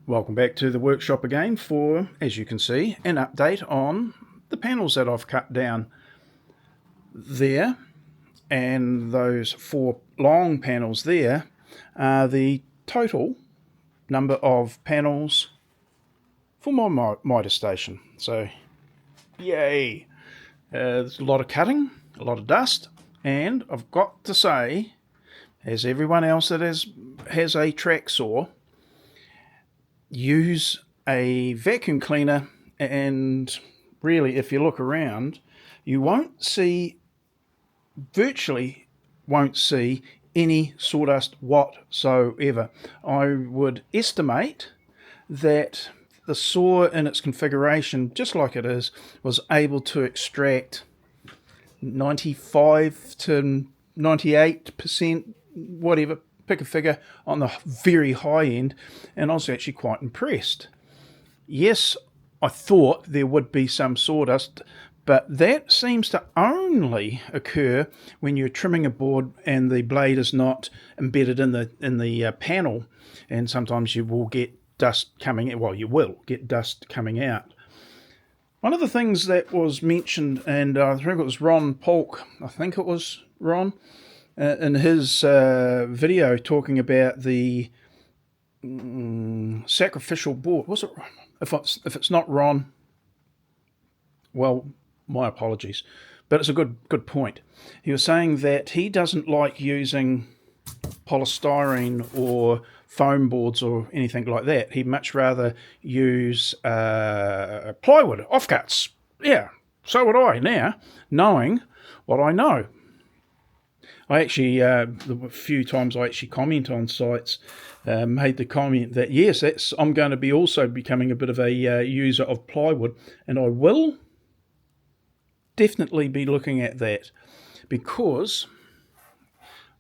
Welcome back to the workshop again for, as you can see, an update on the panels that I've cut down there, and those 4 long panels there are the total number of panels for my miter station. So yay, there's a lot of cutting, a lot of dust, and I've got to say, as everyone else that has a track saw, use a vacuum cleaner, and really if you look around you virtually won't see any sawdust whatsoever. I would estimate that the saw in its configuration, just like it is, was able to extract 95 to 98%, whatever, pick a figure, on the very high end, and I was actually quite impressed. Yes, I thought there would be some sawdust, but that seems to only occur when you're trimming a board and the blade is not embedded in the panel, and sometimes you will get dust coming out. Well, you will get dust coming out. One of the things that was mentioned, and I think it was Ron Polk, in his video talking about the sacrificial board. Was it? If it's not Ron, well, my apologies, but it's a good point. He was saying that he doesn't like using polystyrene or foam boards or anything like that. He'd much rather use plywood offcuts. Yeah, so would I now, knowing what I know. I actually, the few times I actually comment on sites, made the comment that yes, I'm going to be also becoming a bit of a user of plywood, and I will definitely be looking at that, because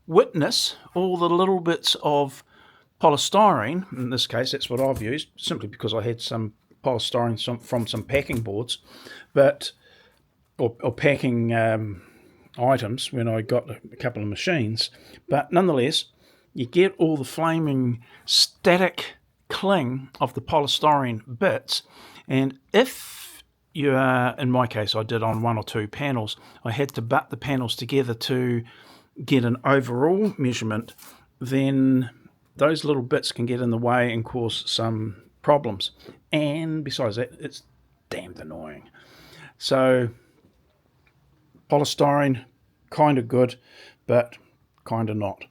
witness all the little bits of polystyrene. In this case, that's what I've used, simply because I had some polystyrene from some packing boards, or packing items when I got a couple of machines. But nonetheless, you get all the flaming static cling of the polystyrene bits, and if you are, in my case I did on 1 or 2 panels, I had to butt the panels together to get an overall measurement, then those little bits can get in the way and cause some problems. And besides that, it's damned annoying. So polystyrene, kind of good, but kind of not.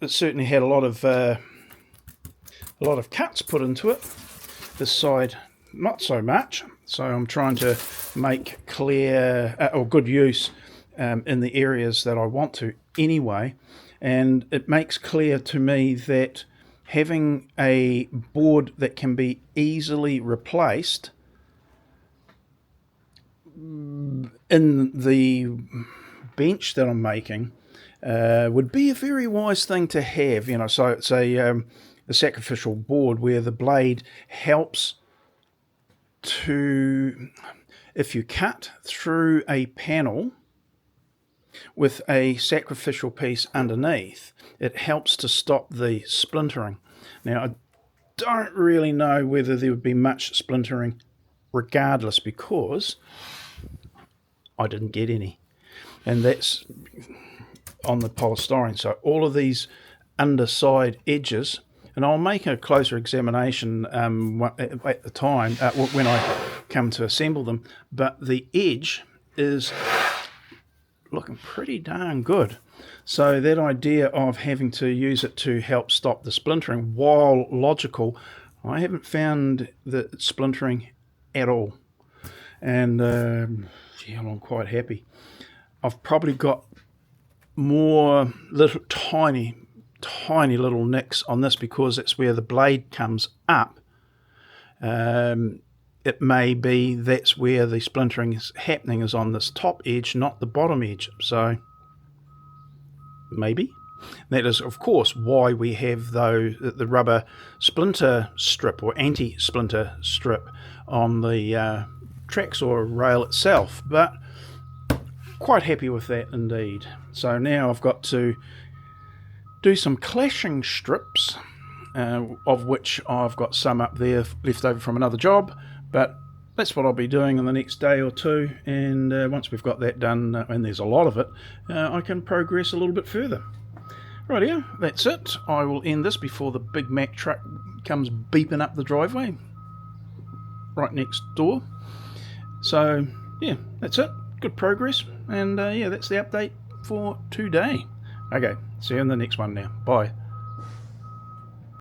It certainly had a lot of cuts put into it. This side, not so much. So I'm trying to make clear or good use in the areas that I want to anyway. And it makes clear to me that having a board that can be easily replaced in the bench that I'm making would be a very wise thing to have. So it's a sacrificial board where the blade helps to, if you cut through a panel with a sacrificial piece underneath, it helps to stop the splintering. Now, I don't really know whether there would be much splintering regardless, because I didn't get any, and that's on the polystyrene. So all of these underside edges, and I'll make a closer examination at the time when I come to assemble them, but the edge is looking pretty darn good. So that idea of having to use it to help stop the splintering, while logical, I haven't found the splintering at all, and I'm quite happy. I've probably got more little tiny little nicks on this because it's where the blade comes up. It may be that's where the splintering is happening, is on this top edge, not the bottom edge. So maybe that is, of course, why we have the rubber splinter strip or anti-splinter strip on the track saw rail itself. But quite happy with that indeed. So now I've got to do some clashing strips of which I've got some up there left over from another job, but that's what I'll be doing in the next day or two, and once we've got that done, and there's a lot of it, I can progress a little bit further. Rightio, that's it. I will end this before the Big Mac truck comes beeping up the driveway right next door. So yeah, that's it. Good progress, and yeah, that's the update for today. Okay, see you in the next one now. Bye.